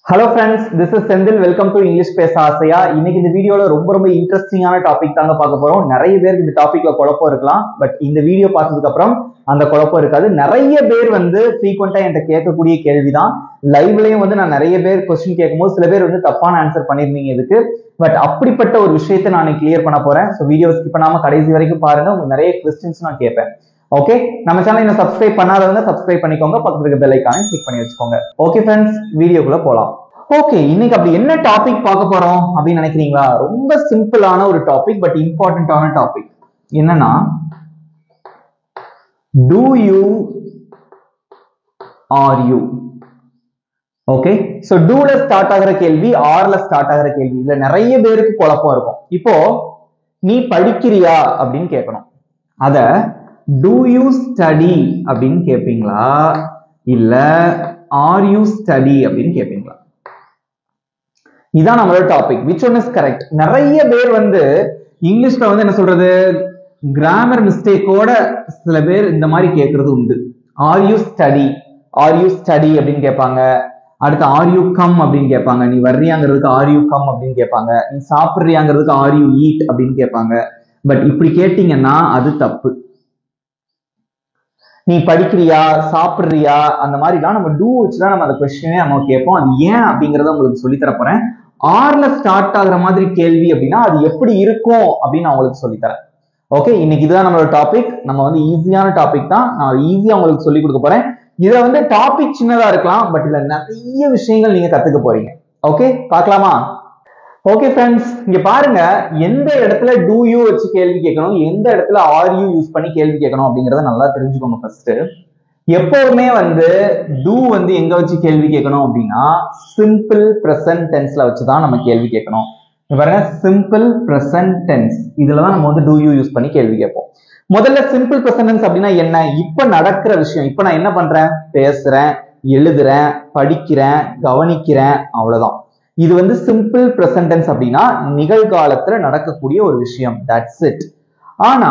Hello friends, this is Sendil. Welcome to English Pesa Asaya. இன்னைக்கு இந்த வீடியோல ரொம்ப இன்ட்ரெஸ்டிங்கான டாபிக் தாங்க பார்க்க போறோம். நிறைய பேருக்கு இந்த டாபிக்ல குழப்பம் இருக்கலாம், பட் இந்த வீடியோ பார்த்ததுக்கு அப்புறம் அந்த குழப்பம் இருக்காது. நிறைய பேர் ஃப்ரீக்வெண்டா என்கிட்ட கேட்கக்கூடிய கேள்விதான். லைவ்லயும் நான் நிறைய பேர் கொஸ்டின் கேட்கும்போது சில பேர் தப்பான ஆன்சர் பண்ணிருந்தீங்க இதுக்கு. பட் அப்படிப்பட்ட ஒரு விஷயத்தை நான் கிளியர் பண்ண போறேன். ஸோ வீடியோ ஸ்கிப் பண்ணாம கடைசி வரைக்கும் பாருங்க. உங்களுக்கு நிறைய கொஸ்டின்ஸ் நான் கேட்பேன். ஓகே, நம்ம சேனல் இன்னும் சப்ஸ்கிரைப் பண்ணாதவங்க சப்ஸ்கிரைப் பண்ணிக்கோங்க, பக்கத்துல இருக்க பெல் ஐகானை கிளிக் பண்ணி வச்சுக்கோங்க. ஓகே ஃப்ரெண்ட்ஸ், வீடியோக்குள்ள போலாம். ஓகே, இன்னைக்கு அப்படி என்ன டாபிக் பார்க்க போறோம் அப்படின்னு நினைக்கிறீங்களா? ரொம்ப சிம்பிளான ஒரு டாபிக், பட் இம்பார்ட்டன்டான டாபிக். என்னன்னா, do you are you. Okay, so டூல ஸ்டார்ட் ஆகிற கேள்வி, ஆர்ல ஸ்டார்ட் ஆகிற கேள்வி, இதுல நிறைய பேருக்கு குழப்பம் இருக்கும். இப்போ நீ படிக்கிறியா அப்படின்னு கேட்கணும். அத do you study அப்படின்னு கேட்பீங்களா, இல்ல are you study அப்படின்னு கேட்பீங்களா? இதான் நம்மளோட topic. which one is correct? நிறைய பேர் இங்கிலீஷ்ல என்ன சொல்றது, கிராமர் மிஸ்டேக்கோட சில பேர் இந்த மாதிரி கேட்கறது உண்டு. are you study அப்படின்னு கேட்பாங்க. அடுத்து are you come அப்படின்னு கேட்பாங்க. நீ வர்றியாங்கிறதுக்கு are you come அப்படின்னு கேட்பாங்க. நீ சாப்பிடுறியாங்கிறதுக்கு are you eat அப்படின்னு கேட்பாங்க. பட் இப்படி கேட்டீங்கன்னா அது தப்பு. நீ படிக்கிறியா, சாப்பிடுறியா, அந்த மாதிரிலாம் நம்ம டூ வச்சுதான் நம்ம அந்த கொஸ்டினே நம்ம கேட்போம். அது ஏன் அப்படிங்கறத உங்களுக்கு சொல்லி தர போறேன். ஆர்ல ஸ்டார்ட் ஆகுற மாதிரி கேள்வி அப்படின்னா அது எப்படி இருக்கும் அப்படின்னு நான் உங்களுக்கு சொல்லித்தரேன். ஓகே, இன்னைக்கு இதுதான் நம்மளோட டாபிக். நம்ம ஈஸியான டாபிக் தான், நான் ஈஸியா உங்களுக்கு சொல்லி கொடுக்க போறேன். இதுல டாபிக் சின்னதா இருக்கலாம், பட் இதுல நிறைய விஷயங்கள் நீங்க கத்துக்க போறீங்க. ஓகே, பார்க்கலாமா? ஓகே ஃப்ரெண்ட்ஸ், இங்க பாருங்க, எந்த இடத்துல டூ யூ வச்சு கேள்வி கேட்கணும், எந்த இடத்துல ஆர் யூ யூஸ் பண்ணி கேள்வி கேட்கணும் அப்படிங்கறத நல்லா தெரிஞ்சுக்கோங்க. ஃபர்ஸ்ட், எப்பவுமே டூ எங்க வச்சு கேள்வி கேட்கணும் அப்படின்னா சிம்பிள் பிரசன்ட் டென்ஸ்ல வச்சுதான் நம்ம கேள்வி கேட்கணும். பாருங்க, சிம்பிள் பிரசன்ட் டென்ஸ், இதுலதான் நம்ம டூ யூ யூஸ் பண்ணி கேள்வி கேட்போம். முதல்ல சிம்பிள் பிரசன்ட் டென்ஸ் அப்படின்னா என்ன? இப்ப நடக்கிற விஷயம், இப்ப நான் என்ன பண்றேன், பேசுறேன், எழுதுறேன், படிக்கிறேன், கவனிக்கிறேன், அவ்வளவுதான். இது சிம்பிள் பிரசன்ட் டென்ஸ் அப்படின்னா நிகழ்காலத்துல நடக்கக்கூடிய ஒரு விஷயம். That's it. ஆனா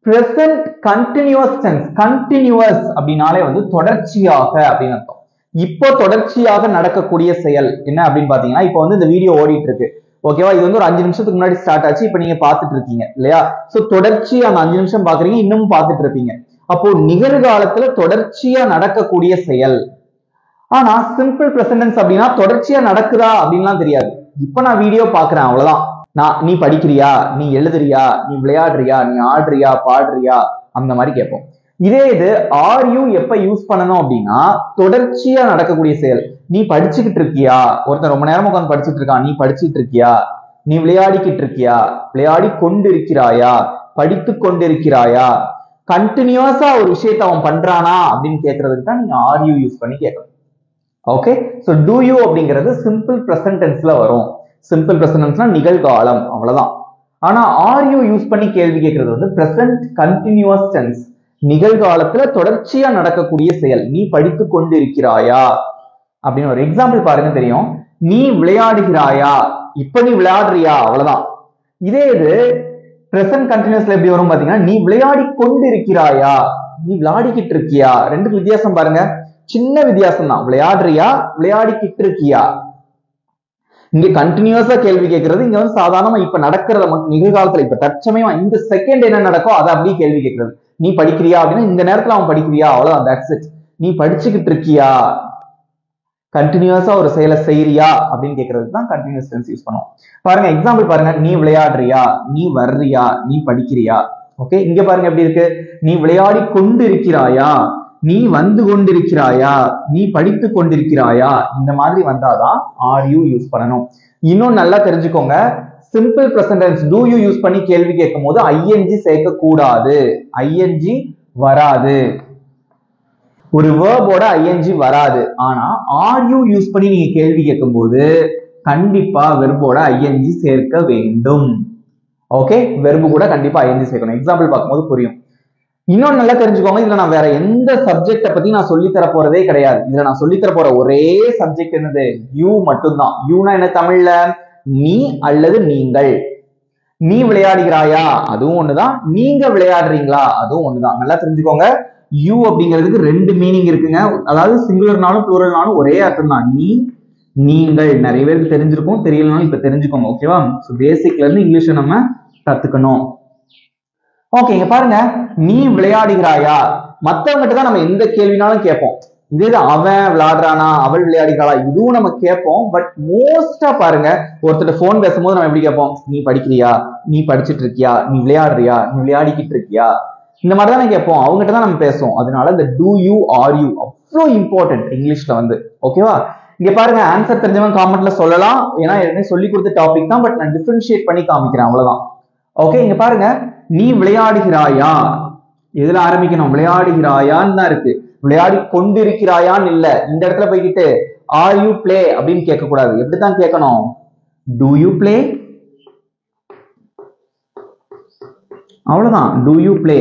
பிரசன்ட் கண்டினியூஸ் டென்ஸ், கண்டினியூஸ் அப்படின்னாலே தொடர்ச்சியாக அப்படின்னு அர்த்தம். இப்போ தொடர்ச்சியாக நடக்கக்கூடிய செயல் என்ன அப்படின்னு பாத்தீங்கன்னா, இப்போ இந்த வீடியோ ஓடிட்டு இருக்கு. ஓகேவா? இது ஒரு 5 நிமிஷத்துக்கு முன்னாடி ஸ்டார்ட் ஆச்சு, இப்ப நீங்க பாத்துட்டு இருக்கீங்க இல்லையா? சோ தொடர்ச்சியா அந்த 5 நிமிஷம் பாக்குறீங்க, இன்னமும் பாத்துட்டு இருப்பீங்க. அப்போ நிகழ்காலத்துல தொடர்ச்சியா நடக்கக்கூடிய செயல். ஆனா சிம்பிள் பிரசன்ட் டென்ஸ் அப்படின்னா தொடர்ச்சியா நடக்குதா அப்படின்லாம் தெரியாது. இப்ப நான் வீடியோ பாக்குறேன், அவ்வளவுதான். நீ படிக்கிறியா, நீ எழுதுறியா, நீ விளையாடுறியா, நீ ஆடுறியா, பாடுறியா, அந்த மாதிரி கேட்போம். இதே இது ஆர் யூ எப்ப யூஸ் பண்ணணும் அப்படின்னா தொடர்ச்சியா நடக்கக்கூடிய செயல். நீ படிச்சுக்கிட்டு இருக்கியா, ஒருத்தர் ரொம்ப நேரம் உட்காந்து படிச்சுட்டு இருக்கான், நீ படிச்சுட்டு இருக்கியா, நீ விளையாடிக்கிட்டு இருக்கியா, விளையாடி கொண்டிருக்கிறாயா, படித்து கொண்டிருக்கிறாயா, கண்டினியூஸா ஒரு விஷயத்தை அவன் பண்றானா அப்படின்னு கேட்கறதுக்கு தான் நீங்க ஆர் யூ யூஸ் பண்ணி கேட்கணும். ஓகே, சோ do you அப்படிங்கிறது சிம்பிள் பிரசன்ட் டென்ஸ்ல வரும். சிம்பிள் பிரசன்ட் டென்ஸ்னா நிகழ்காலம், அவ்வளவுதான். ஆனா ஆர் யூ யூஸ் பண்ணி கேள்வி கேட்கறது பிரசன்ட் கண்டினியூஸ் டென்ஸ், நிகழ்காலத்துல தொடர்ச்சியா நடக்கக்கூடிய செயல். நீ படித்து கொண்டிருக்கிறாயா அப்படின்னு ஒரு எக்ஸாம்பிள் பாருங்க, தெரியும். நீ விளையாடுகிறாயா, இப்ப நீ விளையாடுறியா, அவ்வளவுதான். இதே இது பிரசன்ட் கண்டினியூஸ்ல எப்படி வரும் பாத்தீங்கன்னா, நீ விளையாடி கொண்டிருக்கிறாயா, நீ விளையாடிக்கிட்டு இருக்கியா. ரெண்டுக்கு வித்தியாசம் பாருங்க, சின்ன வித்தியாசம் தான். விளையாடுறியா, விளையாடிக்கிட்டு இருக்கியா. இங்க கண்டினியூஸா கேள்வி கேட்கறது, இங்க சாதாரணமா இப்ப நடக்கிறத மட்டும், நிகழ்காலத்துல இப்ப தற்சமயம் இந்த செகண்ட் என்ன நடக்கும் அதை அப்படியே கேள்வி கேட்கறது. நீ படிக்கிறியா அப்படின்னா இந்த நேரத்துல அவன் படிக்கிறியா, அவ்வளவுதான். That's it. நீ படிச்சுக்கிட்டு இருக்கியா, கண்டினியூஸா ஒரு செயலை செய்யறியா அப்படின்னு கேட்கறது தான் கண்டினியூஸ் டென்ஸ் யூஸ் பண்ணுவோம். பாருங்க, எக்ஸாம்பிள் பாருங்க. நீ விளையாடுறியா, நீ வர்றியா, நீ படிக்கிறியா. ஓகே, இங்க பாருங்க எப்படி இருக்கு. நீ விளையாடி கொண்டு இருக்கிறாயா, நீ வந்து கொண்டிருக்கிறாயா, நீ படித்து கொண்டிருக்கிறாயா, இந்த மாதிரி வந்தாதான் ஆர் யூ யூஸ் பண்ணணும். இன்னும் நல்லா தெரிஞ்சுக்கோங்க, simple present tense do you use பண்ணி கேள்வி கேட்கும் போது ஐஎன்ஜி சேர்க்க கூடாது. ஐஎன்ஜி வராது, ஒரு வேர்போட ஐஎன்ஜி வராது. ஆனா ஆர் யூ யூஸ் பண்ணி நீங்க கேள்வி கேட்கும் போது கண்டிப்பா வெர்போட ஐஎன்ஜி சேர்க்க வேண்டும். ஓகே, வெர்பு கூட கண்டிப்பா ஐஎன்ஜி சேர்க்கணும். எக்ஸாம்பிள் பார்க்கும்போது புரியும். இன்னொன்னு நல்லா தெரிஞ்சுக்கோங்க, இதுல நான் வேற எந்த சப்ஜெக்ட பத்தி நான் சொல்லி தர போறதே கிடையாது. இதுல நான் சொல்லி தர போற ஒரே சப்ஜெக்ட் என்னது, யூ மட்டும்தான். யூனா என்ன தமிழ்ல? நீ அல்லது நீங்கள். நீ விளையாடுகிறாயா, அதுவும் ஒண்ணுதான். நீங்க விளையாடுறீங்களா, அதுவும் ஒண்ணுதான். நல்லா தெரிஞ்சுக்கோங்க, யூ அப்படிங்கிறதுக்கு ரெண்டு மீனிங் இருக்குங்க. அதாவது சிங்குலர்னாலும் ப்ளூரல்னாலும் ஒரே அர்த்தம் தான். நீ நீங்கள் நிறைய பேருக்கு தெரிஞ்சிருக்கும், தெரியலனாலும் இப்ப தெரிஞ்சுக்கோங்க. ஓகேவா? ஸோ பேசிக்ல இருந்து இங்கிலீஷை நம்ம கத்துக்கணும். ஓகே, இங்க பாருங்க, நீ விளையாடுகிறாயா. மத்தவங்கிட்ட தான் நம்ம எந்த கேள்வினாலும் கேட்போம். இதே அவன் விளையாடுறானா, அவள் விளையாடுகிறாளா, இதுவும் நம்ம கேட்போம். பட் மோஸ்டா பாருங்க, ஒருத்தர் போன் பேசும்போது நம்ம எப்படி கேட்போம்? நீ படிக்கிறியா, நீ படிச்சுட்டு இருக்கியா, நீ விளையாடுறியா, நீ விளையாடிக்கிட்டு இருக்கியா, இந்த மாதிரி தானே கேட்போம். அவங்ககிட்ட தான் நம்ம பேசுவோம். அதனால இந்த டூ யூ ஆர் யூ அவ்வளோ இம்பார்ட்டன்ட் இங்கிலீஷ்ல வந்து. ஓகேவா? இங்க பாருங்க, ஆன்சர் தெரிஞ்சவங்க காமெண்ட்ல சொல்லலாம். ஏன்னா ஏற்கனவே சொல்லி கொடுத்த டாபிக் தான், பட் நான் டிஃபரன்ஷியேட் பண்ணி காமிக்கிறேன், அவ்வளவுதான். ஓகே, இங்க பாருங்க, நீ விளையாடுகிறாயா, எதுல ஆரம்பிக்கணும்? விளையாடுகிறாயான்னு தான் இருக்கு. விளையாடி கொண்டிருக்கிறாயான்னு இல்ல. இந்த இடத்துல போய்கிட்டு ஆர் யூ பிளே அப்படின்னு கேட்க கூடாது. எப்படித்தான் கேட்கணும்? டூ யூ பிளே, அவ்வளவுதான். Do you play.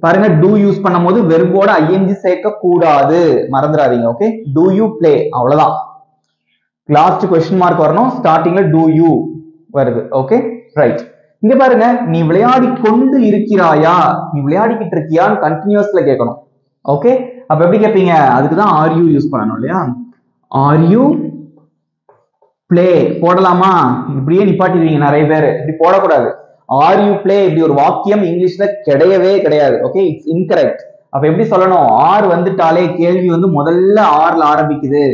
பாருங்க, டூ யூஸ் பண்ணும் போது வெர்போட ஐஎன்ஜி சேர்க்க கூடாது, மறந்துடாதீங்க. ஓகே, டூ யூ பிளே, அவ்வளவுதான். லாஸ்ட் கொஸ்டின் மார்க் வரணும், ஸ்டார்டிங்ல டூ யூ வருது. Okay, right. இங்க பாருங்க, நீ விளையாடி கொண்டு இருக்கிறாயா, நீ விளையாடிக்கிட்டு இருக்கியான்னு கண்டினியூஸ்ல கேட்கணும். ஓகே, அப்ப எப்படி கேட்பீங்க? அதுக்குதான் ஆர் யூ யூஸ் பண்ணணும் இல்லையா? ஆர் யூ பிளே போடலாமா? இப்படியே நிப்பாட்டிடுவீங்க நிறைய பேர். இப்படி போடக்கூடாது. ஆர் யூ பிளே இப்படி ஒரு வாக்கியம் இங்கிலீஷ்ல கிடையவே கிடையாது. Okay, it's incorrect. அப்ப எப்படி சொல்லணும்? ஆர் வந்துட்டாலே கேள்வி வந்து முதல்ல ஆர்ல ஆரம்பிக்குது.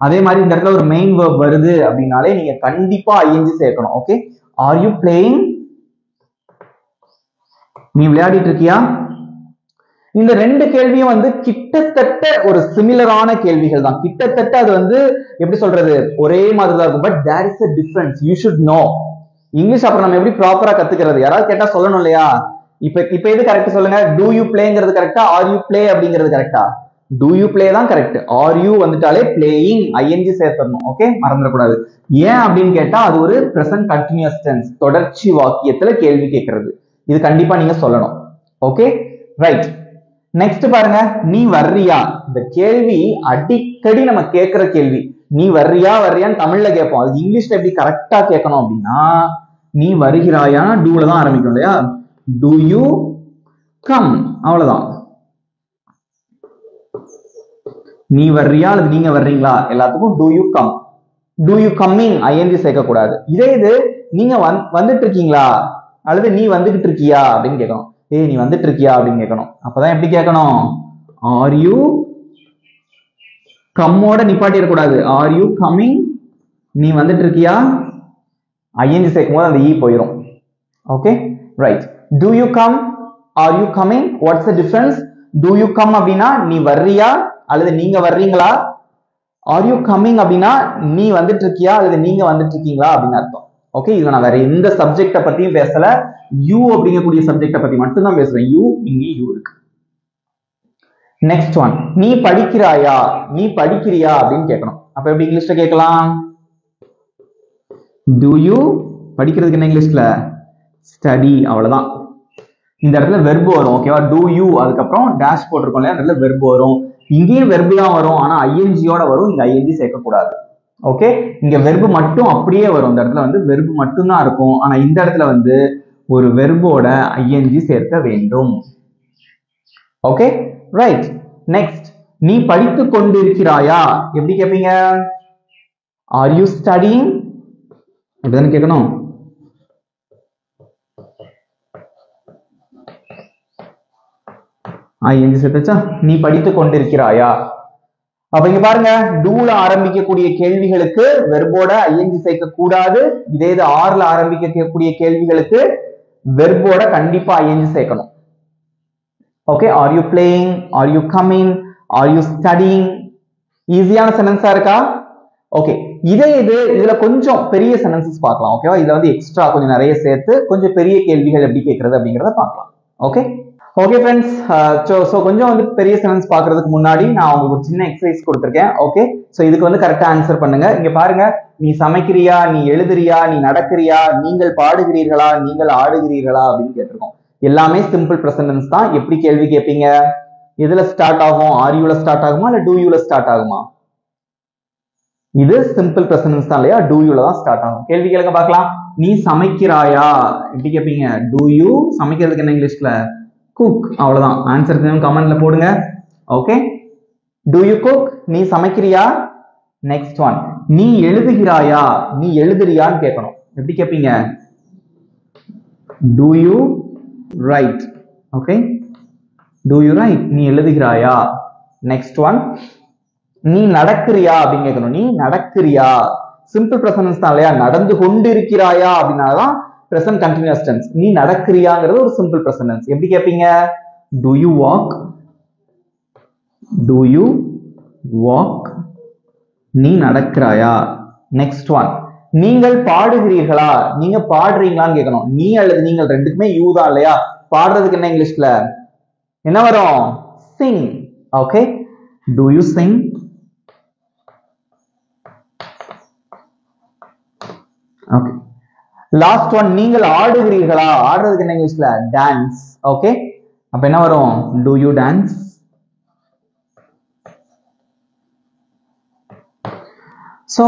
அதே மாதிரி இந்த இடத்துல ஒரு மெயின் வெர்ப் வருது அப்படின்னாலே நீங்க கண்டிப்பா ஐஎன்ஜி சேர்க்கணும். ஓகே, ஆர் யூ பிளேயிங், நீ விளையாடிட்டு இருக்கியா? இந்த ரெண்டு கேள்வியும் வந்து கிட்டத்தட்ட ஒரு சிமிலரான கேள்விகள் தான். கிட்டத்தட்ட அது வந்து எப்படி சொல்றது, ஒரே மாதிரி தான் இருக்கும். But there is a difference, you should know. English அப்புறம் நம்ம எப்படி ப்ராப்பரா கத்துக்கிறது? யாராவது கேட்டா சொல்லணும் இல்லையா? இப்ப எது கரெக்ட் சொல்லுங்க? டூ யூ பிளேங்கிறது கரெக்டா, ஆர் யூ பிளே அப்படிங்கிறது கரெக்டா? டூ யூ பிளே தான் கரெக்ட். ஆர் யூ வந்துட்டாலே பிளேயிங் ஐஎன்ஜி சேர்த்தணும். ஓகே, மறந்துடக்கூடாது. ஏன் அப்படின்னு கேட்டா அது ஒரு பிரசன்ட் கண்டினியூஸ் டென்ஸ், தொடர்ச்சி வாக்கியத்துல கேள்வி கேட்கறது. இது கண்டிப்பா நீங்க சொல்லணும். Okay, right. நெக்ஸ்ட் பாருங்க, நீ வர்றியா. இந்த கேள்வி அடிக்கடி நம்ம கேட்கிற கேள்வி. நீ வர்றியா வர்றியான்னு தமிழ்ல கேட்போம். அது இங்கிலீஷ்ல எப்படி கரெக்டா கேட்கணும் அப்படின்னா, நீ வருகிறாயா டூல தான் ஆரம்பிக்கும் இல்லையா? டூ யூ கம், அவ்வளவுதான். நீ வர்றியா அல்லது நீங்க வர்றீங்களா, எல்லாத்துக்கும் do you come. Do you coming ING சேர்க்க கூடாது. இதே இது நீங்க வந்துட்டு இருக்கீங்களா அல்லது நீ வந்துகிட்டு இருக்கியா அப்படின்னு கேட்கணும். ஏய், நீ வந்துட்டு இருக்கியா அப்படின்னு கேட்கணும். அப்பதான் எப்படி கேட்கணும்? ஆர் யூ கம்மோட நிப்பாட்டிடக்கூடாது. ஆர் யூ கம்மிங், நீ வந்துட்டு இருக்கியா, ஐஎன்ஜி சேர்க்கும் போது அந்த இ போயிடும். Okay, right. Do you come, are you coming, what's the difference? Do you come அப்படின்னா நீ வர்றியா அல்லது நீங்க வர்றீங்களா. ஆர் யூ கம்மிங் அப்படின்னா நீ வந்துட்டு இருக்கியா அல்லது நீங்க வந்துட்டு இருக்கீங்களா அப்படின்னு அர்த்தம். ஓகே, இது நான் வேற எந்த சப்ஜெக்ட பத்தியும் பேசல, யூ அப்படிங்கக்கூடிய சப்ஜெக்ட பத்தி மட்டும் தான் பேசுறேன். யூ, இங்க யூ இருக்கு. நெக்ஸ்ட் ஒன், நீ படிக்கிறாயா, நீ படிக்கிறியா அப்படின்னு கேட்கணும். அப்ப எப்படி இங்கிலீஷ்ல கேட்கலாம்? டு யூ, படிக்கிறதுக்கு என்ன இங்கிலீஷ்ல? ஸ்டடி, அவ்வளவுதான். இந்த இடத்துல வெர்பு வரும். ஓகேவா? டு யூ அதுக்கப்புறம் டேஷ் போட்டிருக்கோம் இல்லையா, இடத்துல வெர்பு வரும். இங்கேயும் வெர்பு தான் வரும், ஆனா ஐஎன்ஜியோட வரும். இங்க ஐஎன்ஜி சேர்க்கக்கூடாது. ஓகே, இங்க வெர்பு மட்டும் அப்படியே வரும். இந்த இடத்துல வந்து வெர்பு மட்டும் தான் இருக்கும். ஆனா இந்த இடத்துல வந்து ஒரு வெர்போட ஐஎன்ஜி சேர்க்க வேண்டும். Okay, right. நெக்ஸ்ட், நீ படித்து கொண்டிருக்கிறாயா எப்படி கேட்பீங்க? ஆர் யூ ஸ்டடிங், அப்படிதானே கேட்கணும். ஐஎன்ஜி சேர்த்தாச்சா? நீ படித்து கொண்டிருக்கிறாயா. அப்ப இங்க பாருங்க, டூல ஆரம்பிக்கக்கூடிய கேள்விகளுக்கு வெர்போட ஐஎன்ஜி சேர்க்க கூடாது. இதே இது ஆர்ல ஆரம்பிக்கக்கூடிய கேள்விகளுக்கு வெர்போட கண்டிப்பா ஐஎன்ஜி சேர்க்கணும். Okay, are you playing, R you coming, are you studying. ஈஸியான சென்டென்ஸா இருக்கா? ஓகே, இதே இதுல கொஞ்சம் பெரிய சென்டென்சஸ் பார்க்கலாம். ஓகேவா? இதுல வந்து எக்ஸ்ட்ரா கொஞ்சம் நிறைய சேர்த்து கொஞ்சம் பெரிய கேள்விகள் எப்படி கேட்கறது அப்படிங்கறத பார்க்கலாம். ஓகே ஓகே ஃப்ரெண்ட்ஸ், ஸோ கொஞ்சம் வந்து பெரிய சென்டென்ஸ் பார்க்கறதுக்கு முன்னாடி நான் உங்களுக்கு ஒரு சின்ன எக்ஸசைஸ் கொடுத்துருக்கேன். ஓகே, ஸோ இதுக்கு வந்து கரெக்டா ஆன்சர் பண்ணுங்க. இங்க பாருங்க, நீ சமைக்கிறியா, நீ எழுதுறியா, நீ நடக்கிறியா, நீங்கள் பாடுகிறீர்களா, நீங்கள் ஆடுகிறீர்களா அப்படின்னு கேட்டிருக்கோம். எல்லாமே சிம்பிள் பிரசன்டென்ஸ் தான். எப்படி கேள்வி கேட்பீங்க? எதுல ஸ்டார்ட் ஆகும்? ஆர் யூல ஸ்டார்ட் ஆகுமா இல்ல டூ யூல ஸ்டார்ட் ஆகுமா? இது சிம்பிள் பிரசன்டென்ஸ் தான் இல்லையா? டூ யூல தான் ஸ்டார்ட் ஆகும். கேள்வி கேளுங்க பார்க்கலாம். நீ சமைக்கிறாயா எப்படி கேட்பீங்க? Do you. சமைக்கிறதுக்கு என்ன இங்கிலீஷ்ல? குக், அவ்வளவுதான். ஆன்சர் கமெண்ட்ல போடுங்க. ஓகே, டு யூ குக், நீ சமைக்கிறியா? நெக்ஸ்ட் ஒன், நீ எழுதுகிறாயா, நீ எழுதுறியான்னு கேட்கணும். எப்படி கேட்பீங்க? do you write? okay, do you write? நீ எழுதுகிறாயா. நெக்ஸ்ட் ஒன், நீ நடக்கிறியா அப்படின்னு கேட்கணும். நீ நடக்கிறியா, சிம்பிள் பிரசன்ஸ் தான் இல்லையா, நடந்து கொண்டிருக்கிறாயா அப்படின்னாதான் present continuous tense. நீ நடக்கிறியாங்கிறது ஒரு சிம்பிள் பிரசன்ஸ். எப்படி கேட்பீங்க? do you walk? do you walk? நீ நடக்கிறாயா. நெக்ஸ்ட் ஒன், நீங்கள் பாடுகிறீர்களா, நீங்க பாடுறீங்களான்னு கேட்கணும். நீ அல்லது நீங்கள் ரெண்டுக்குமே யூ தான் இல்லையா. பாடுறதுக்கு என்ன இங்கிலீஷ்ல என்ன வரும்? sing. okay, do you sing? okay, last one, நீங்கள் ஆடுகிறீர்களா, ஆடுறதுக்கு என்ன இங்கிலீஷ்ல? டான்ஸ். ஓகே, அப்ப என்ன வரும்? do you dance? so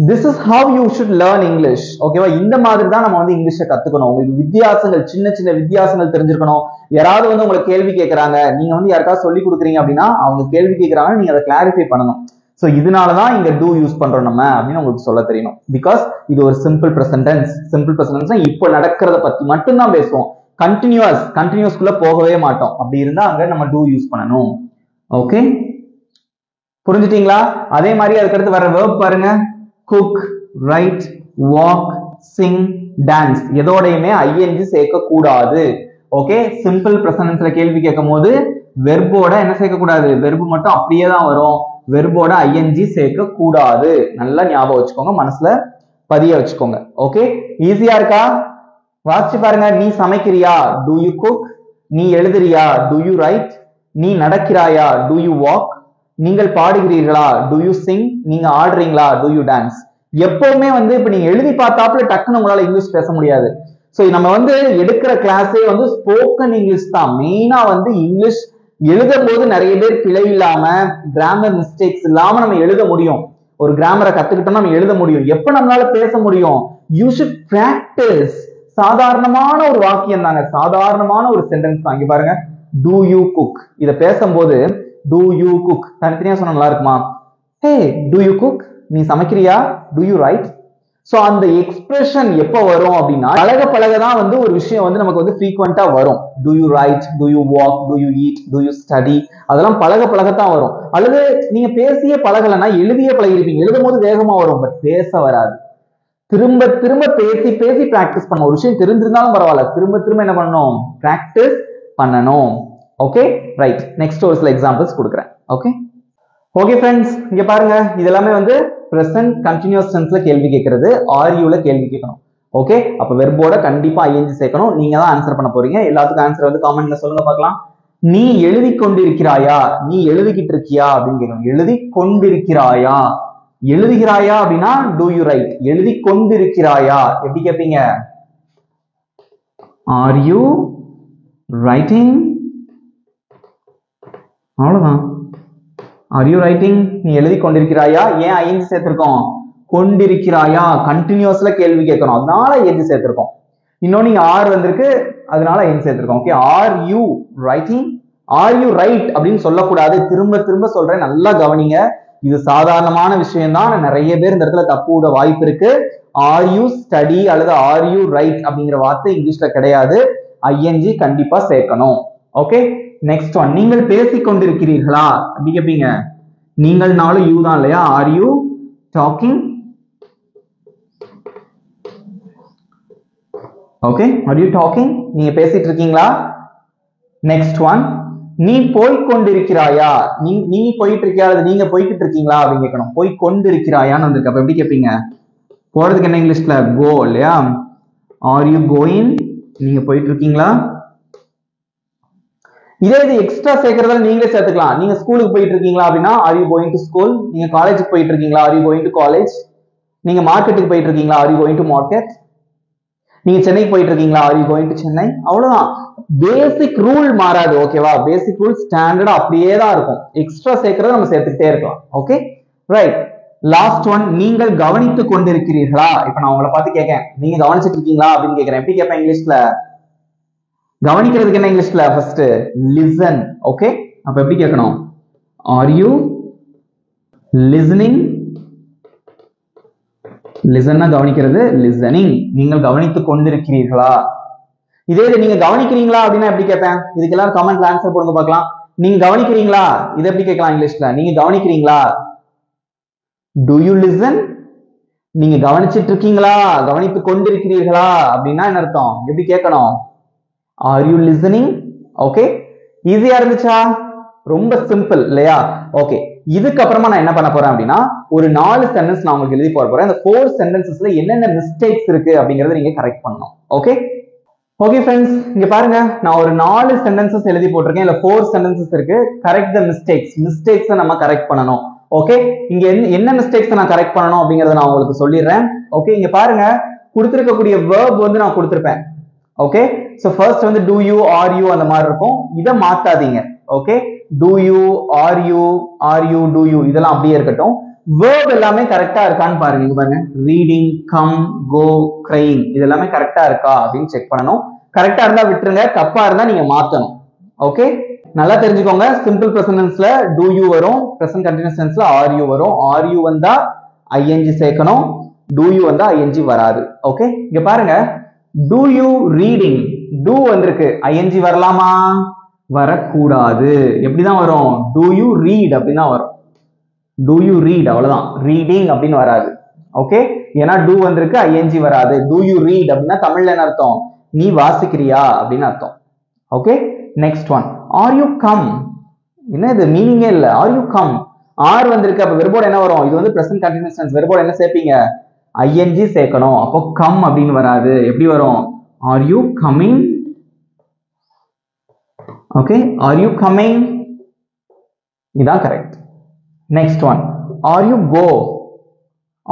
this is how you should learn English. ஓகேவா? இந்த மாதிரி தான் நம்ம வந்து இங்கிலீஷை கத்துக்கணும். உங்களுக்கு வித்தியாசங்கள், சின்ன சின்ன வித்தியாசங்கள் தெரிஞ்சிருக்கணும். யாராவது வந்து உங்களை கேள்வி கேட்கறாங்க, நீங்க வந்து யாருக்காவது சொல்லி கொடுக்குறீங்க அப்படின்னா அவங்க கேள்வி கேட்கறாங்க, நீங்க அதை கிளாரிஃபை பண்ணணும். சோ இதனாலதான் இங்க do யூஸ் பண்றோம் நம்ம அப்படின்னு உங்களுக்கு சொல்ல தெரியணும். பிகாஸ் இது ஒரு simple present tense. Simple present tense இப்போ நடக்கிறத பத்தி மட்டும் தான் பேசுவோம். கண்டினியூஸ்க்குள்ள போகவே மாட்டோம். அப்படி இருந்தா அங்க நம்ம do யூஸ் பண்ணணும். ஓகே, புரிஞ்சுட்டீங்களா? அதே மாதிரி அதுக்கடுத்து வர verb பாருங்க. cook, write, walk, sing, dance. எதோடையுமே ing சேர்க்க கூடாது. ஓகே, சிம்பிள் பிரசன்ஸ்ல கேள்வி கேட்கும் போது வெர்போட என்ன சேர்க்க கூடாது? வெர்பு மட்டும் அப்படியே தான் வரும். வெர்போட ing சேர்க்க கூடாது. நல்லா ஞாபகம் வச்சுக்கோங்க, மனசுல பதிய வச்சுக்கோங்க. ஓகே, ஈஸியா இருக்கா? வாசிச்சு பாருங்க. நீ சமைக்கிறியா, do you cook? நீ எழுதுறியா, do you write? நீ நடக்கிறாயா, do you walk? நீங்கள் பாடுகிறீர்களா, do you sing? நீங்க ஆடுறீங்களா, do you dance? எப்பவுமே வந்து இப்ப நீங்க எழுதி பார்த்தாப்புல டக்குன்னு உங்களால இங்கிலீஷ் பேச முடியாது. சோ நம்ம வந்து எடுக்கிற கிளாஸே வந்து ஸ்போக்கன் இங்கிலீஷ் தான். மெயினா வந்து இங்கிலீஷ் எழுதும் போது நிறைய பேர் பிழை இல்லாம, கிராமர் மிஸ்டேக்ஸ் இல்லாம நம்ம எழுத முடியும். ஒரு கிராமரை கத்துக்கிட்டோம்னா நம்ம எழுத முடியும். எப்ப நம்மளால பேச முடியும்? You should practice. சாதாரணமான ஒரு வாக்கியம் தாங்க, சாதாரணமான ஒரு சென்டென்ஸ் தான். இங்க பாருங்க, do you cook. இத பேசும்போது do you cook தனித்தனியா சொன்னா நல்லா இருக்குமா? hey, do you cook? நீ சமைக்கிறியா, do you write? சோ அந்த எக்ஸ்பிரஷன் எப்ப வரும் அப்படின்னா பழக பழகதான் வந்து ஒரு விஷயம் வந்து நமக்கு வந்து ஃப்ரீக்வெண்டா வரும். do you write, do you walk, do you eat, do you study? அதெல்லாம் பழக பழகத்தான் வரும். அல்லது நீங்க பேசியே பழகலன்னா எழுதியே பழகிருப்பீங்க. எழுதும் போது வேகமா வரும், பட் பேச வராது. திரும்ப திரும்ப பேசி பேசி பிராக்டிஸ் பண்ணணும். ஒரு விஷயம் தெரிஞ்சிருந்தாலும் பரவாயில்ல, திரும்ப திரும்ப என்ன பண்ணணும்? பிராக்டிஸ் பண்ணணும். Okay, right. நெக்ஸ்ட் ஒரு சில எக்ஸாம்பிள்ஸ் கொடுக்குறேன். ஓகே ஓகே ஃப்ரெண்ட்ஸ், இங்க பாருங்க, இதெல்லாமே வந்து பிரசன்ட் கண்டினியூஸ் டென்ஸ்ல கேள்வி கேட்கறது, ஆர்யூல கேள்வி கேட்கணும். ஓகே, அப்ப வெர்போட கண்டிப்பா ஐஎன்ஜி சேர்க்கணும். நீங்க தான் ஆன்சர் பண்ண போறீங்க. எல்லாத்துக்கும் ஆன்சர் வந்து காமெண்ட்ல சொல்லுங்க பார்க்கலாம். நீ எழுதி கொண்டிருக்கிறாயா, நீ எழுதிக்கிட்டு இருக்கியா அப்படின்னு கேட்கணும். எழுதி கொண்டிருக்கிறாயா, எழுதுகிறாயா அப்படின்னா do you write. எழுதி கொண்டிருக்கிறாயா எப்படி கேட்பீங்க? are you writing? அவ்வளவுதான். are you writing? நீ எழுதி கொண்டிருக்கிறாயா. ஏன் ஐஎன்ஜி சேர்த்திருக்கோம்? கொண்டிருக்கிறாயா கண்டினியூஸ்ல கேள்வி கேட்கணும், அதனால ஐஎன்ஜி சேர்த்திருக்கோம். இன்னொன்னு நீங்க ஆர் வந்திருக்கு, அதனால ஐஎன்ஜி சேர்த்திருக்கோம். Okay, are you writing? are you right அப்படின்னு சொல்லக்கூடாது. திரும்ப திரும்ப சொல்றேன், நல்லா கவனிங்க. இது சாதாரணமான விஷயம் தான், நிறைய பேர் இந்த இடத்துல தப்பு விட வாய்ப்பு இருக்கு. are you study அல்லது are you write அப்படிங்கிற வார்த்தை இங்கிலீஷ்ல கிடையாது. ஐஎன்ஜி கண்டிப்பா சேர்க்கணும். ஓகே, நெக்ஸ்ட் ஒன், நீங்கள் பேசிக் கொண்டிருக்கிறீர்களா அப்படி கேட்பீங்க. நீங்கள்னாலும் யூ தான் இல்லையா. Are you talking? Okay, are you talking? நீங்க பேசிட்டு இருக்கீங்களா. நெக்ஸ்ட் ஒன், நீ போய்கொண்டிருக்கிறாயா, நீ போயிட்டு இருக்கியா அல்லது நீங்க போய்கிட்டு இருக்கீங்களா அப்படின்னு கேட்கணும். போய் கொண்டிருக்கிறாயான்னு வந்திருக்கு. அப்ப எப்படி கேட்பீங்க? போறதுக்கு என்ன இங்கிலீஷ்ல? கோ இல்லையா. R you going? நீங்க போயிட்டு இருக்கீங்களா. இதே இது எக்ஸ்ட்ரா சேர்க்கறதால நீங்களே சேர்த்துக்கலாம். நீங்க ஸ்கூலுக்கு போயிட்டு இருக்கீங்களா அப்படின்னா are you going to school. நீங்க காலேஜுக்கு போயிட்டு இருக்கீங்களா, are you going to college. நீங்க மார்க்கெட்டுக்கு போயிட்டு இருக்கீங்களா, are you going to market. நீங்க சென்னைக்கு போயிட்டு இருக்கீங்களா, are you going to Chennai. அவ்வளவுதான். பேசிக் ரூல் மாறாது. ஓகேவா, பேசிக் ரூல் ஸ்டாண்டர்டா அப்படியே தான் இருக்கும். எக்ஸ்ட்ரா சேர்க்கறத நம்ம சேர்த்துக்கிட்டே இருக்கலாம். Okay, right. லாஸ்ட் ஒன், நீங்கள் கவனித்துக் கொண்டிருக்கிறீர்களா. இப்ப நான் உங்களை பார்த்து கேட்கேன், நீங்க கவனிச்சிட்டு இருக்கீங்களா அப்படின்னு கேட்கிறேன். எப்படி கேட்பேன் இங்கிலீஷ்ல? கவனிக்கிறதுக்கு என்ன இங்கிலீஷ்ல? First listen. ஓகே, அப்ப எப்படி கேட்கணும்? Are you listening? லிசன்னா கவனிக்கிறது, லிசனிங். நீங்கள் கவனித்துக் கொண்டிருக்கிறீர்களா? இதே இது நீங்க கவனிக்கிறீங்களா அப்படின்னா எப்படி கேட்பேன்? இதுக்கு எல்லாரும் கமெண்ட்ல ஆன்சர் போடுங்க பார்க்கலாம். நீங்க கவனிக்கிறீங்களா? இது எப்படி கேட்கலாம் இங்கிலீஷ்ல? நீங்க கவனிக்கிறீங்களா? To you listen? நீங்க கவனிச்சிட்டு இருக்கீங்களா, கவனித்துக் கொண்டிருக்கிறீர்களா அப்படின்னா என்ன அர்த்தம்? எப்படி கேட்கணும்? Are you listening? ஓகே, ஈஸியா இருந்துச்சா? ரொம்ப சிம்பிள் இல்லையா? ஓகே, இதுக்கப்புறமா நான் என்ன பண்ண போறேன் அப்படின்னா ஒரு 4 சென்டென்ஸ் நான் உங்களுக்கு எழுதி போறேன். அந்த 4 சென்டென்சஸ்ல என்னென்ன மிஸ்டேக்ஸ் இருக்கு அப்படிங்கறத நீங்க கரெக்ட் பண்ணணும். ஓகே ஓகே ஃப்ரெண்ட்ஸ், இங்க பாருங்க, நான் ஒரு 4 சென்டென்சஸ் எழுதி போட்டிருக்கேன். இல்ல 4 சென்டென்சஸ் இருக்கு. கரெக்ட் த மிஸ்டேக்ஸ் நம்ம கரெக்ட் பண்ணணும். ஓகே, இங்க என்ன மிஸ்டேக்ஸ் நான் கரெக்ட் பண்ணணும் அப்படிங்கறத நான் உங்களுக்கு சொல்லிடுறேன். ஓகே, இங்க பாருங்க, கொடுத்திருக்கக்கூடிய verb வந்து நான் கொடுத்திருப்பேன். ஓகே, சோ ஃபர்ஸ்ட் வந்து do you, are you அந்த மாதிரி இருக்கும். இத மாத்தாதீங்க. Okay, do you, are you, do you இதெல்லாம் அப்படியே இருக்கட்டும். verb எல்லாமே கரெக்டா இருக்கான்னு பாருங்க. இங்க பாருங்க, reading, come, go, crying இது எல்லாமே கரெக்டா இருக்கா அப்படின்னு செக் பண்ணணும். கரெக்டா இருந்தா விட்டுருங்க, தப்பா இருந்தா நீங்க மாத்தணும். ஓகே, நல்லா தெரிஞ்சுக்கோங்க. சிம்பிள் பிரசன்ட் டென்ஸ்ல do you வரும், பிரசன்ட் கண்டினியூஸ் டென்ஸ்ல are you வரும். are you வந்தா ing சேர்க்கணும், do you வந்தா ing வராது. ஓகே, இங்க பாருங்க, do you reading, do வந்திருக்கு, ing வரலாமா? வரக்கூடாது. எப்படிதான் வரும்? do you read அப்படின்னா வரும். do you read அவ்வளவுதான், reading அப்படின்னு வராது. ஓகே, ஏன்னா do வந்திருக்கு, ing வராது. do you read அப்படின்னா தமிழ்ல என்ன அர்த்தம்? நீ வாசிக்கிறியா அப்படின்னு அர்த்தம். Okay, next one, are you come? என்ன இது மீனிங்கே இல்ல. are you come, r வந்திருக்கு, அப்ப வெர்போட என்ன வரும்? இது வந்து present continuous tense, வெர்போட என்ன சேர்ப்பீங்க? ing சேர்க்கணும். அப்போ come அப்படின்னு வராது. எப்படி வரும்? are you coming? Okay, are you coming? இதான் correct. Next one, are you go?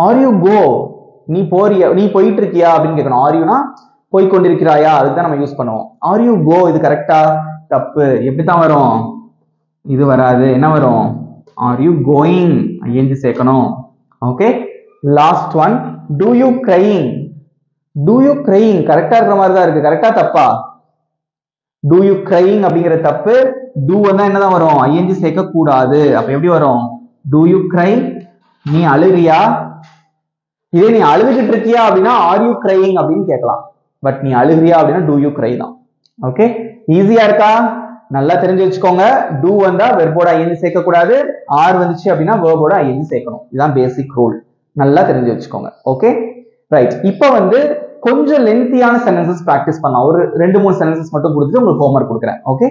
are you go, நீ போறியா, நீ போயிட்டு இருக்கியா அப்படின்னு கேட்கணும். are you னா போய் கொண்டிருக்கிறாயா, அதுதான் நம்ம யூஸ் பண்ணுவோம். are you go இது கரெக்டா? தப்பு. எப்படித்தான் வரும்? இது வராது. என்ன வரும்? are you going, ing சேர்க்கணும். Okay, last one, do you crying? do you crying கரெக்டா இருக்கிற மாதிரி தான் இருக்கு. கரெக்டா தப்பா? do you crying அப்படிங்கிற தப்பு. do வந்தா என்னதான் வரும்? ing சேர்க்க கூடாது. அப்ப எப்படி வரும்? do you cry, நீ அழுறியா? இதே நீ அழுதுகிட்டு இருக்கியா அப்படின்னா are you crying அப்படின்னு கேட்கலாம். பட் நீ அழுகிறியா அப்படின்னா do you cry தான். ஓகே, ஈஸியா இருக்கா? நல்லா தெரிஞ்சு வச்சுக்கோங்க. do வந்தா வெர்போட ing சேர்க்க கூடாது, r வந்துச்சு அப்படின்னா வெர்போட ing சேர்க்கணும். இதுதான் பேசிக் ரூல். நல்லா தெரிஞ்சு வச்சுக்கோங்க. ஓகே ரைட், இப்போ வந்து கொஞ்சம் லென்த்தியான சென்டென்சஸ் பிராக்டிஸ் பண்ணலாம். ஒரு 2-3 சென்டென்சஸ் மட்டும் கொடுத்துட்டு உங்களுக்கு ஹோம்வொர்க் கொடுக்குறேன். ஓகே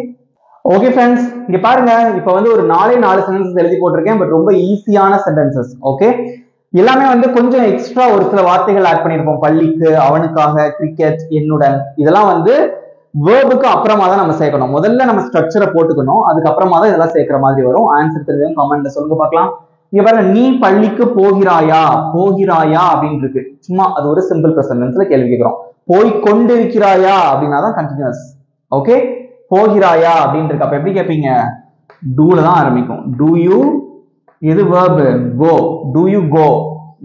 ஓகே ஃப்ரெண்ட்ஸ், இங்க பாருங்க, இப்போ வந்து ஒரு 4 சென்டென்சஸ் எழுதி போட்டிருக்கேன். பட் ரொம்ப ஈஸியான சென்டென்சஸ். ஓகே, எல்லாமே வந்து கொஞ்சம் எக்ஸ்ட்ரா ஒரு சில வார்த்தைகள் ஆட் பண்ணிருப்போம். பள்ளிக்கு, அவனுக்காக, கிரிக்கெட், என்னுடன், இதெல்லாம் வந்து வேர்புக்கு அப்புறமா தான் நம்ம சேர்க்கணும். முதல்ல நம்ம ஸ்ட்ரக்சரை போட்டுக்கணும், அதுக்கப்புறமா தான் இதெல்லாம் சேர்க்கிற மாதிரி வரும். ஆன்சர் தெரிஞ்சவங்க கமெண்ட்ல சொல்லுங்க பார்க்கலாம். இங்க பாருங்க, நீ பள்ளிக்கு போகிறாயா, போகிறாயா அப்படின்னு இருக்கு. சும்மா அது ஒரு சிம்பிள் பிரசன்ட் டென்ஸ்ல கேள்வி கேட்கிறோம். போய் கொண்டிருக்கிறாயா அப்படின்னா தான் கண்டினியூஸ். ஓகே, போகிறாயா அப்படின்னு இருக்கு. அப்ப எப்படி கேட்பீங்க? டூல தான் ஆரம்பிக்கும். do you, இது verb, go, do you go,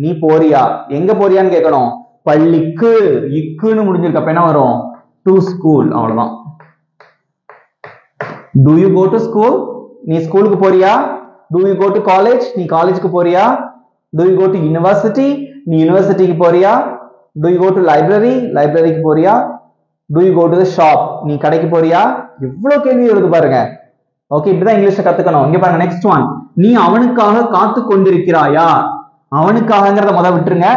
நீ போறியா, எங்க போறியான்னு கேட்கணும். பள்ளிக்கு, இக்குன்னு முடிஞ்சிருக்கு. அப்ப என்ன வரும்? to school, அவ்வளவுதான். do you go to school, நீ ஸ்கூலுக்கு போறியா? do you go to college, நீ காலேஜுக்கு போறியா? do you go to university, நீ யூனிவர்சிட்டிக்கு போறியா? do you go to library, லைப்ரரிக்கு போறியா? do you go to the shop, நீ கடைக்கு போறியா? எவ்வளவு கேள்வி வருது பாருங்க. ஓகே, இப்படிதான் இங்கிலீஷ்ல கத்துக்கணும். இங்க பாருங்க, நெக்ஸ்ட் ஒன், நீ அவனுக்காக காத்து கொண்டிருக்கிறாயா? அவனுக்காகங்கிறத முத விட்டுருங்க.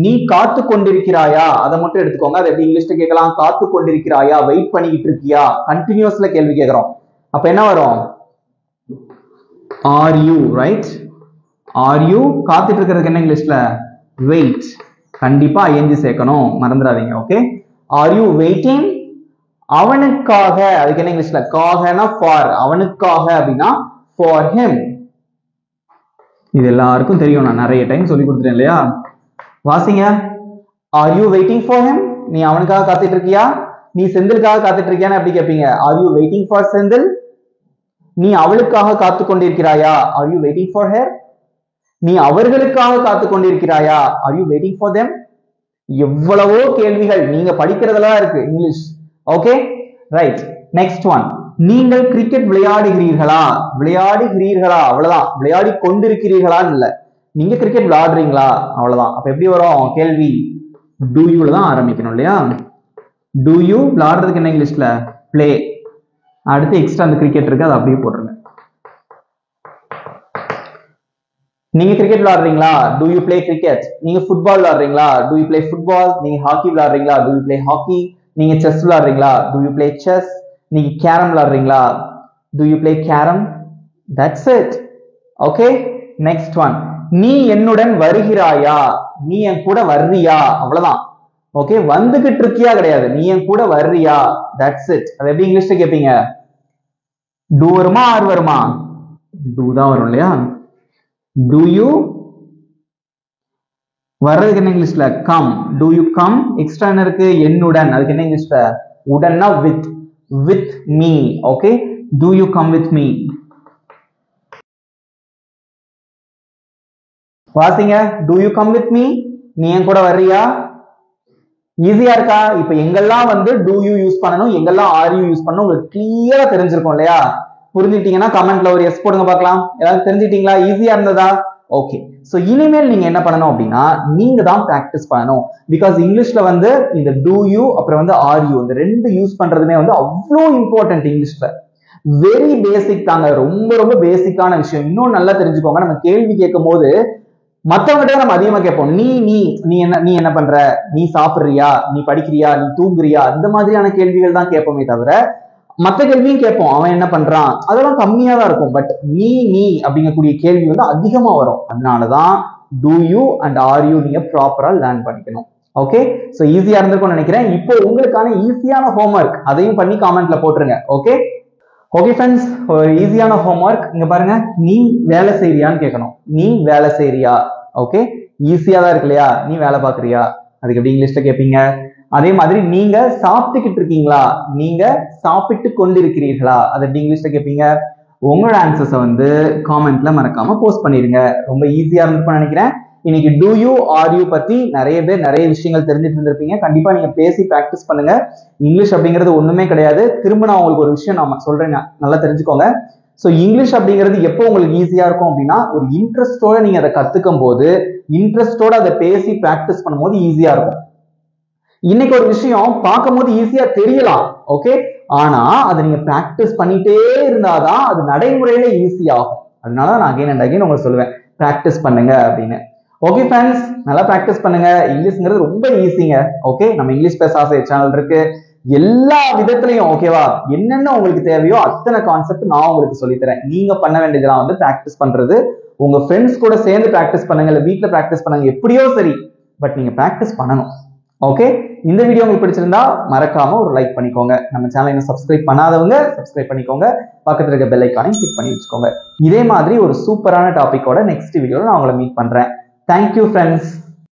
நீ காத்து கொண்டிருக்கிறாயா அதை மட்டும் எடுத்துக்கோங்க. அது எப்படி இங்கிலீஷ்ல கேட்கலாம்? காத்து கொண்டிருக்கிறாயா, வெயிட் பண்ணிக்கிட்டு இருக்கியா, கண்டினியூஸ்ல கேள்வி கேட்கிறோம். அப்ப என்ன வரும்? are you, right? are you, காத்துட்டு இருக்கிறதுக்கு என்ன இங்கிலீஷ்ல? wait. கண்டிப்பா ing சேர்க்கணும், மறந்துடாதீங்க. Okay, are you waiting? அவனுக்காக, அதுக்கு என்ன இங்கிலீஷ்ல? காகனா for, அவனுக்காக அப்படின்னா for him. இது எல்லாருக்கும் தெரியும், நான் நிறைய டைம் சொல்லி கொடுத்துட்டேன் இல்லையா? வாசிங்க. are you waiting for him, நீ அவனுக்காக காத்துட்டு இருக்கியா? நீ செந்திலுக்காக காத்துட்டு இருக்கியான்னு எப்படி கேட்பீங்க? are you waiting for Senthil? நீ அவளுக்காக காத்து கொண்டிருக்கிறாயா? are you waiting for her? நீ அவர்களுக்காக காத்து கொண்டிருக்கிறாயா? are you waiting for them? எவ்வளவோ கேள்விகள் நீங்க படிக்கிறதெல்லாம் இருக்கு English. Okay right, next one, நீங்கள் கிரிக்கெட் விளையாடுகிறீர்களா? விளையாடுகிறீர்களா, அவ்வளவுதான். விளையாடி கொண்டிருக்கிறீர்களான்னு இல்ல, நீங்க கிரிக்கெட் விளையாடுறீங்களா, அவ்வளவுதான். அப்ப எப்படி வரும் கேள்வி? do you தான் ஆரம்பிக்கணும் இல்லையா? do you விளையாடுறதுக்கு என்ன இங்கிலீஷ்ல? play. அடுத்து எக்ஸ்ட்ரா அந்த கிரிக்கெட் இருக்கு, அதை அப்படியே போட்டுருங்க. நீங்க கிரிக்கெட் விளையாடுறீங்களா? do you play cricket? நீங்க ஃபுட்பால் விளையாடுறீங்களா? do you play football? நீங்க ஹாக்கி விளையாடுறீங்களா? do you play hockey? நீங்க செஸ் விளையாடுறீங்களா? do you play chess? நீங்க கேரம் விளையாடுறீங்களா? do you play carom? That's it. Okay, next one. நீ என்னுடன் வருகிறாயா? நீ என் கூட வர்றியா? அவ்வளவுதான். ஓகே, வந்துகிட்டு இருக்கியா கிடையாது, நீ என் கூட வர்றியா? That's it. அது எப்படி இங்கிலீஷ்ல கேட்பீங்க? do வருமா ஆர் வருமா? do தான் வரும் இல்லையா? do you வர்றதுக்கு என்ன இங்கிலீஷ்ல? come. do you come? Extra என்ன இருக்கு? என்னுடன். அதுக்கு என்ன இங்கிலீஷ்ல? உடன்னா with. with me. okay, do you come with me? வாசிங்க. do you come with me? நீ என் கூட வர்றியா? ஈஸியா இருக்கா? இப்ப எங்கெல்லாம் வந்து do you யூஸ் பண்ணணும், எங்கெல்லாம் are you யூஸ் பண்ணணும் உங்களுக்கு கிளியரா தெரிஞ்சிருக்கும் இல்லையா? புரிஞ்சிட்டீங்கன்னா கமெண்ட்ல ஒரு எஸ் போடுங்க பார்க்கலாம். ஏதாவது தெரிஞ்சிட்டீங்களா? ஈஸியா இருந்ததா? ஓகே. சோ இனிமேல் நீங்க என்ன பண்ணணும் அப்படின்னா, நீங்க தான் பிராக்டிஸ் பண்ணணும். பிகாஸ் இங்கிலீஷ்ல வந்து இந்த do you அப்புறம் வந்து are you இந்த ரெண்டு யூஸ் பண்றதுமே வந்து அவ்வளோ இம்பார்ட்டன்ட் இங்கிலீஷ்ல. வெரி பேசிக் தாங்க, ரொம்ப ரொம்ப பேசிக்கான விஷயம். இன்னும் நல்லா தெரிஞ்சுக்கோங்க. நம்ம கேள்வி கேட்கும் போது மத்தவங்கிட்ட நம்ம அதிகமா கேட்போம். நீ நீ நீ என்ன பண்ற, நீ சாப்பிடுறியா, நீ படிக்கிறியா, நீ தூங்குறியா, இந்த மாதிரியான கேள்விகள் தான் கேட்போமே தவிர மத்த கேள்வியும் கேட்போம். அவன் என்ன பண்றான், அதெல்லாம் கம்மியா தான் இருக்கும். பட் நீ அப்படிங்கக்கூடிய கேள்வி வந்து அதிகமா வரும். அதனாலதான் do you and are you நீங்க ப்ராப்பரா லேர்ன் பண்ணிக்கணும். ஓகே, சோ ஈஸியா இருந்திருக்கும்னு நினைக்கிறேன். இப்போ உங்களுக்கான ஈஸியான ஹோம்வொர்க் அதையும் பண்ணி காமெண்ட்ல போட்டுருங்க. ஓகே ஓகே ஃப்ரெண்ட்ஸ், ஒரு ஈஸியான ஹோம்வொர்க் இங்க பாருங்க. நீ வேலை செய்யறியான்னு கேட்கணும். நீ வேலை செய்யறியா? ஓகே, ஈஸியா தான் இருக்கு இல்லையா? நீ வேலை பாக்குறியா, அதுக்கு எப்படி இங்கிலீஷ்ல கேட்பீங்க? அதே மாதிரி நீங்க சாப்பிட்டுக்கிட்டு இருக்கீங்களா, நீங்க சாப்பிட்டு கொண்டிருக்கிறீர்களா, அது எப்படி இங்கிலீஷ்ல கேட்பீங்க? உங்களோட ஆன்சர்ஸை வந்து காமெண்ட்ல மறக்காம போஸ்ட் பண்ணிருங்க. ரொம்ப ஈஸியா இருந்திருக்கும்னு நினைக்கிறேன். இன்னைக்கு do you are you பத்தி நிறைய பேர் நிறைய விஷயங்கள் தெரிஞ்சுட்டு இருந்திருப்பீங்க. கண்டிப்பா நீங்க பேசி பிராக்டிஸ் பண்ணுங்க. இங்கிலீஷ் அப்படிங்கிறது ஒண்ணுமே கிடையாது. திரும்ப நான் உங்களுக்கு ஒரு விஷயம் நான் சொல்றேன், நல்லா தெரிஞ்சுக்கோங்க. சோ இங்கிலீஷ் அப்படிங்கிறது எப்போ உங்களுக்கு ஈஸியா இருக்கும் அப்படின்னா, ஒரு இன்ட்ரெஸ்டோட நீங்க அதை கத்துக்கும் போது, இன்ட்ரெஸ்டோட அதை பேசி பிராக்டிஸ் பண்ணும்போது ஈஸியா இருக்கும். இன்னைக்கு ஒரு விஷயம் பார்க்கும் போது ஈஸியா தெரியலாம், ஓகே, ஆனா அதை நீங்க பிராக்டிஸ் பண்ணிட்டே இருந்தாதான் அது நடைமுறையில ஈஸியாகும். அதனால நான் அகைன் அண்ட் அகைன் உங்களுக்கு சொல்லுவேன், பிராக்டிஸ் பண்ணுங்க அப்படின்னு. ஓகே ஃப்ரெண்ட்ஸ், நல்லா பிராக்டிஸ் பண்ணுங்க. இங்கிலீஷ்ங்கிறது ரொம்ப ஈஸிங்க. ஓகே, நம்ம இங்கிலீஷ் பேச ஆசை சேனல் இருக்கு. எல்லா விதத்திலையும் ஓகேவா, என்னென்ன உங்களுக்கு தேவையோ அத்தனை கான்செப்ட் நான் உங்களுக்கு சொல்லித்தரேன். நீங்க பண்ண வேண்டியதெல்லாம் வந்து பிராக்டிஸ் பண்றது. உங்க ஃப்ரெண்ட்ஸ் கூட சேர்ந்து பிராக்டிஸ் பண்ணுங்க, இல்ல வீட்டுல பிராக்டிஸ் பண்ணுங்க, எப்படியோ சரி, பட் நீங்க பிராக்டிஸ் பண்ணணும். ஓகே, இந்த வீடியோ உங்களுக்கு பிடிச்சிருந்தா மறக்காம ஒரு லைக் பண்ணிக்கோங்க. நம்ம சேனலை இன்னும் சப்ஸ்கிரைப் பண்ணாதவங்க சப்ஸ்கிரைப் பண்ணிக்கோங்க. பக்கத்துல இருக்க பெல் ஐகானையும் கிளிக் பண்ணி வச்சுக்கோங்க. இதே மாதிரி ஒரு சூப்பரான டாபிக்கோட நெக்ஸ்ட் வீடியோல நான் உங்களை மீட் பண்றேன். Thank you friends.